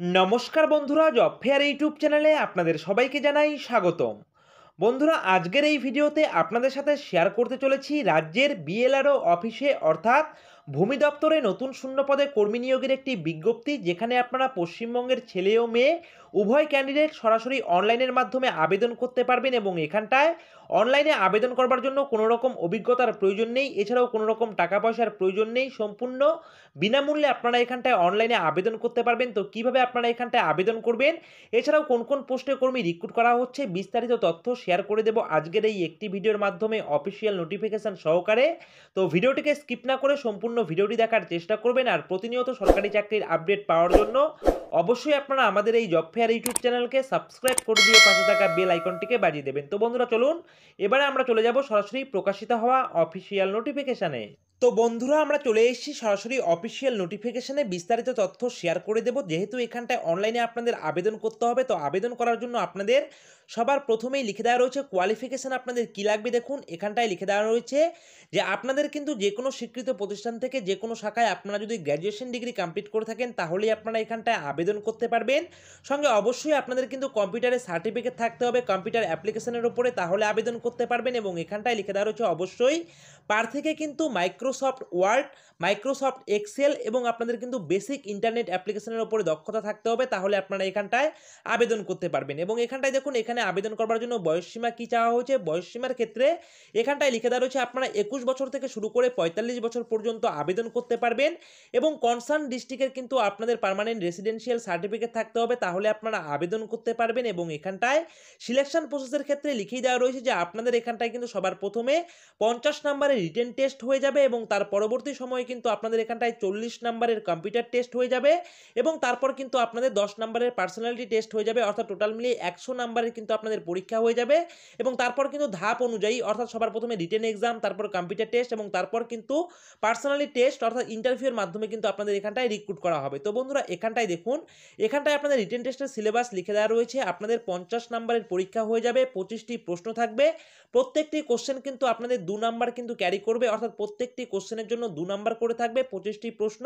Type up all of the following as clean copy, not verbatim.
নমস্কার বন্ধুরা, job fair YouTube চ্যানেলে আপনাদের সবাইকে জানাই স্বাগতম। বন্ধুরা, আজকের এই ভিডিওতে আপনাদের সাথে শেয়ার করতে চলেছি রাজ্যের বিএলআরও অফিসে অর্থাৎ ভূমি দপ্তরে নতুন শূন্যপদে কর্মী নিয়োগের একটি বিজ্ঞপ্তি, যেখানে আপনারা পশ্চিমবঙ্গের ছেলে ও মেয়ে উভয় ক্যান্ডিডেট সরাসরি অনলাইনের মাধ্যমে আবেদন করতে পারবেন এবং এখানটায় অনলাইনে আবেদন করবার জন্য কোনো রকম অভিজ্ঞতার প্রয়োজন নেই, এছাড়াও কোনো রকম টাকা পয়সার প্রয়োজন নেই। সম্পূর্ণ বিনামূল্যে আপনারা এখানটায় অনলাইনে আবেদন করতে পারবেন। তো কিভাবে আপনারা এখানটায় আবেদন করবেন, এছাড়াও কোন কোন পোস্টে কর্মী রিক্রুট করা হচ্ছে, বিস্তারিত তথ্য শেয়ার করে দেব আজকের এই একটি ভিডিওর মাধ্যমে অফিসিয়াল নোটিফিকেশন সহকারে। তো ভিডিওটিকে স্কিপ না করে সম্পূর্ণ ভিডিওটি দেখার চেষ্টা করবেন। আর প্রতিনিয়ত সরকারি চাকরির আপডেট পাওয়ার জন্য অবশ্যই আপনারা আমাদের এই জব ফেয়ার ইউটিউব চ্যানেলকে সাবস্ক্রাইব করে দিয়ে পাশে থাকা বেল আইকনটিকে বাজিয়ে দেবেন। তো বন্ধুরা চলুন এবারে আমরা চলে যাব সরাসরি প্রকাশিত হওয়া অফিসিয়াল নোটিফিকেশনে। তো বন্ধুরা, আমরা চলে এসেছি সরাসরি অফিসিয়াল নোটিফিকেশনে। বিস্তারিত তথ্য শেয়ার করে দেব। যেহেতু এখানটায় অনলাইনে আপনাদের আবেদন করতে হবে, তো আবেদন করার জন্য আপনাদের সবার প্রথমেই লিখে দেওয়া রয়েছে কোয়ালিফিকেশান আপনাদের কী লাগবে। দেখুন এখানটায় লিখে দেওয়া রয়েছে যে আপনাদের কিন্তু যে কোনো স্বীকৃত প্রতিষ্ঠান থেকে যে কোনো শাখায় আপনারা যদি গ্র্যাজুয়েশন ডিগ্রি কমপ্লিট করে থাকেন তাহলেই আপনারা এখানটায় আবেদন করতে পারবেন। সঙ্গে অবশ্যই আপনাদের কিন্তু কম্পিউটারের সার্টিফিকেট থাকতে হবে কম্পিউটার অ্যাপ্লিকেশনের উপরে, তাহলে আবেদন করতে পারবেন। এবং এখানটায় লিখে দেওয়া রয়েছে অবশ্যই প্রার্থীকে কিন্তু মাইক্রোসফট ওয়ার্ড, মাইক্রোসফট এক্সেল এবং আপনাদের কিন্তু বেসিক ইন্টারনেট অ্যাপ্লিকেশনের উপরে দক্ষতা থাকতে হবে, তাহলে আপনারা এখানটায় আবেদন করতে পারবেন। এবং এখানটায় দেখুন এখানে আবেদন করবার জন্য বয়সসীমা কী চাওয়া হয়েছে। বয়সসীমার ক্ষেত্রে এখানটায় লিখে দেওয়া রয়েছে আপনারা 21 বছর থেকে শুরু করে 45 বছর পর্যন্ত আবেদন করতে পারবেন। এবং কনসার্ন ডিস্ট্রিক্টের কিন্তু আপনাদের পার্মানেন্ট রেসিডেন্সিয়াল সার্টিফিকেট থাকতে হবে, তাহলে আপনারা আবেদন করতে পারবেন। এবং এখানটায় সিলেকশন প্রসেসের ক্ষেত্রে লিখেই দেওয়া রয়েছে যে আপনাদের এখানটায় কিন্তু সবার প্রথমে 50 নম্বরের রিটেন টেস্ট হয়ে যাবে এবং তার পরবর্তী সময়ে কিন্তু আপনাদের এখানটায় 40 নম্বরের কম্পিউটার টেস্ট হয়ে যাবে এবং তারপর কিন্তু আপনাদের 10 নম্বরের পার্সোনালিটি টেস্ট হয়ে যাবে, অর্থাৎ টোটাল মিলিয়ে 100 নম্বরের কিন্তু আপনাদের পরীক্ষা হয়ে যাবে। এবং তারপর কিন্তু ধাপ অনুযায়ী, অর্থাৎ সবার প্রথমে রিটেন এক্সাম, তারপর কম্পিউটার টেস্ট এবং তারপর কিন্তু পার্সোনালি টেস্ট অর্থাৎ ইন্টারভিউর মাধ্যমে কিন্তু আপনাদের এখানটায় রিক্রুট করা হবে। তো বন্ধুরা এখানটায় দেখুন, এখানটায় আপনাদের রিটেন টেস্টের সিলেবাস লিখে দেওয়া রয়েছে। আপনাদের 50 নম্বরের পরীক্ষা হয়ে যাবে, 25টি প্রশ্ন থাকবে, প্রত্যেকটি কোশ্চেন কিন্তু আপনাদের 2 নাম্বার কিন্তু ক্যারি করবে, অর্থাৎ প্রত্যেকটি কোশ্চেনের জন্য 2 নাম্বার করে থাকবে, 25টি প্রশ্ন,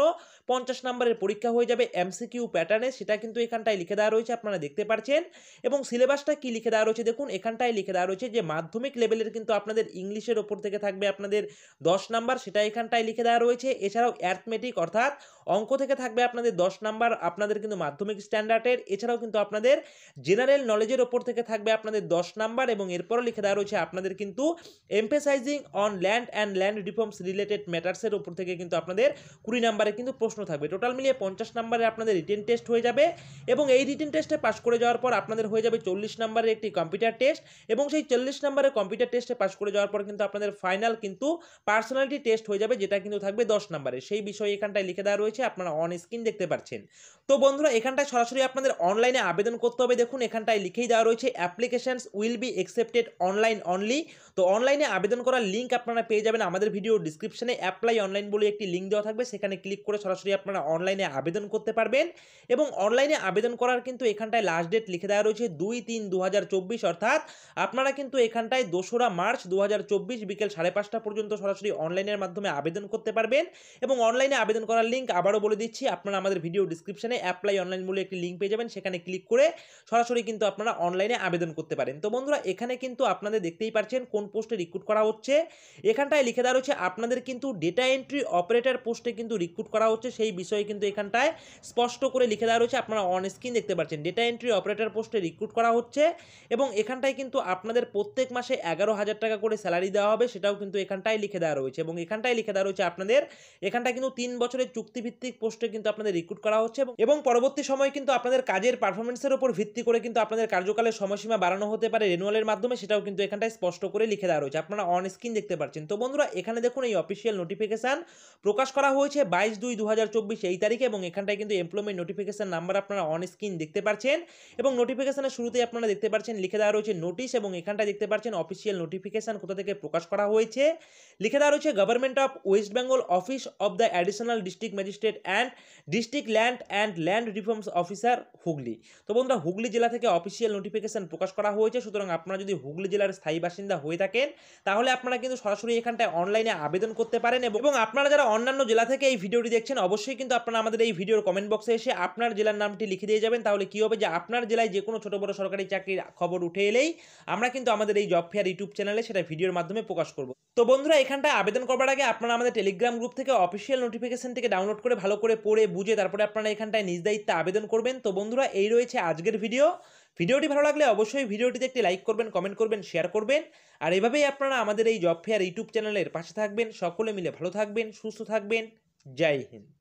50 নম্বরের পরীক্ষা হয়ে যাবে এমসিকিউ প্যাটার্নে, সেটা কিন্তু এখানটায় লিখে দেওয়া রয়েছে, আপনারা দেখতে পাচ্ছেন। এবং সিলেবাসটা কি লিখে দেওয়া রয়েছে দেখুন, এখানটায় লিখে দেওয়া রয়েছে যে মাধ্যমিক লেভেলের কিন্তু আপনাদের ইংলিশের ওপর থেকে থাকবে আপনাদের 10 নাম্বার, সেটা এখানটায় লিখে দেওয়া রয়েছে। এছাড়াও অ্যারিথমেটিক অর্থাৎ অঙ্ক থেকে থাকবে আপনাদের 10 নাম্বার আপনাদের কিন্তু মাধ্যমিক স্ট্যান্ডার্ডের। এছাড়াও কিন্তু আপনাদের জেনারেল নলেজের ওপর থেকে থাকবে আপনাদের 10 নাম্বার এবং এরপরও লিখে দেওয়া রয়েছে আপনাদের কিন্তু emphasising on land and land reforms related ম্যাটার্সের উপর থেকে কিন্তু আপনাদের 20 নম্বরে কিন্তু প্রশ্ন থাকবে। টোটাল মিলিয়ে 50 নম্বরে আপনাদের রিটেন টেস্ট হয়ে যাবে এবং এই রিটেন টেস্টে পাস করে যাওয়ার পর আপনাদের হয়ে যাবে 40 নম্বরের একটি কম্পিউটার টেস্ট এবং সেই 40 নম্বরের কম্পিউটার টেস্টে পাস করে যাওয়ার পর কিন্তু আপনাদের ফাইনাল কিন্তু পার্সোনালিটি টেস্ট হয়ে যাবে, যেটা কিন্তু থাকবে 10 নম্বরে। সেই বিষয়ে এখানটায় লিখে দেওয়া রয়েছে, আপনারা অন স্ক্রিন দেখতে পাচ্ছেন। তো বন্ধুরা এখানটায় সরাসরি আপনাদের অনলাইনে আবেদন করতে হবে। দেখুন এখানটায় লিখেই দেওয়া রয়েছে applications will be accepted online only. তো অনলাইনে আবেদন করার লিঙ্ক আপনারা পেয়ে যাবেন আমাদের ভিডিও ডিসক্রিপশনে। অ্যাপ্লাই অনলাইন বলে একটি লিঙ্ক দেওয়া থাকবে, সেখানে ক্লিক করে সরাসরি আপনারা অনলাইনে আবেদন করতে পারবেন। এবং অনলাইনে আবেদন করার কিন্তু এখানটায় লাস্ট ডেট লিখে দেওয়া রয়েছে 2-3-2024, অর্থাৎ আপনারা কিন্তু এখানটায় 2রা মার্চ 2024 বিকেল 5:30 পর্যন্ত সরাসরি অনলাইনের মাধ্যমে আবেদন করতে পারবেন। এবং অনলাইনে আবেদন করার লিঙ্ক আবারও বলে দিচ্ছি, আপনারা আমাদের ভিডিও ডিসক্রিপশনে অ্যাপ্লাই অনলাইন বলে একটি লিঙ্ক পেয়ে যাবেন, সেখানে ক্লিক করে সরাসরি কিন্তু আপনারা অনলাইনে আবেদন করতে পারেন। তো বন্ধুরা এখানে কিন্তু আপনাদের দেখতেই পাচ্ছেন কোন পোস্টে রিক্রুট করা হচ্ছে। এখানটায় লিখে দেওয়া রয়েছে আপনাদের কিন্তু ডেটা এন্ট্রি অপারেটর পোস্টে কিন্তু রিক্রুট করা হচ্ছে, সেই বিষয়ে কিন্তু এখানটায় স্পষ্ট করে লিখে দেওয়া রয়েছে, আপনারা অন স্ক্রিন দেখতে পাচ্ছেন। ডেটা এন্ট্রি অপারেটর পোস্টে রিক্রুট করা হচ্ছে এবং এখানটায় কিন্তু আপনাদের প্রত্যেক মাসে 11,000 টাকা করে স্যালারি দেওয়া হবে, সেটাও কিন্তু এখানটায় লিখে দেওয়া রয়েছে। এবং এখানটায় লিখে দেওয়া রয়েছে আপনাদের এখানটায় কিন্তু 3 বছরের চুক্তিভিত্তিক পোস্টে কিন্তু আপনাদের রিক্রুট করা হচ্ছে এবং পরবর্তী সময় কিন্তু আপনাদের কাজের পারফরমেন্সের উপর ভিত্তি করে কিন্তু আপনাদের কার্যকালের সময়সীমা বাড়ানো হতে পারে রেনুয়ালের মাধ্যমে, সেটাও কিন্তু এখানটায় স্পষ্ট করে লিখে দেওয়া রয়েছে, আপনারা অন স্ক্রিন দেখতে পাচ্ছেন। তো বন্ধুরা এখানে দেখুন এই অফিসিয়াল নোটিফিকেশন প্রকাশ করা হয়েছে 22/2/2024 এই তারিখে এবং এখানটায় কিন্তু এমপ্লয়মেন্ট নোটিফিকেশন নাম্বার আপনারা অন স্ক্রিন দেখতে পাচ্ছেন। এবং নোটিফিকেশনের শুরুতেই আপনারা দেখতে পাচ্ছেন লিখে দেওয়া রয়েছে নোটিশ এবং এখানটায় দেখতে পাচ্ছেন অফিসিয়াল নোটিফিকেশন কোথা থেকে প্রকাশ করা হয়েছে। লিখে দেওয়া রয়েছে government of West Bengal office of the additional district magistrate and district land and and land reforms officer Hooghly. তো বন্ধুরা, হুগলি জেলা থেকে অফিসিয়াল নোটিফিকেশন প্রকাশ করা হয়েছে। সুতরাং আপনারা যদি হুগলি জেলার স্থায়ী বাসিন্দা হয়ে থাকেন তাহলে আপনারা কিন্তু সরাসরি এখানটায় অনলাইনে আবেদন করতে পারেন। এবং আপনারা যারা অন্যান্য জেলা থেকে এই ভিডিওটি দেখছেন অবশ্যই কিন্তু আপনারা আমাদের এই ভিডিওর কমেন্ট বক্সে এসে আপনার জেলার নামটি লিখে দিয়ে যাবেন। তাহলে কী হবে যে আপনার জেলায় যে কোনো ছোটো বড়ো সরকারি চাকরির খবর উঠে এলেই আমরা কিন্তু আমাদের এই জব ফেয়ার ইউটিউব চ্যানেলে সেটা ভিডিওর মাধ্যমে প্রকাশ করব। তো বন্ধুরা, এখানটায় আবেদন করবার আগে আপনারা আমাদের টেলিগ্রাম গ্রুপ থেকে অফিসিয়াল নোটিফিকেশন থেকে ডাউনলোড করে ভালো করে পড়ে বুঝে তারপরে আপনারা এখানটায় নিজ দায়িত্বে আবেদন করবেন। তো বন্ধুরা, এই রয়েছে আজকের ভিডিওটি ভালো লাগলে অবশ্যই ভিডিওটিতে একটি লাইক করবেন, কমেন্ট করবেন, শেয়ার করবেন। আর এভাবেই আপনারা আমাদের এই জব ফেয়ার ইউটিউব চ্যানেলের পাশে থাকবেন। সকলে মিলে ভালো থাকবেন, সুস্থ থাকবেন। জয় হিন্দ।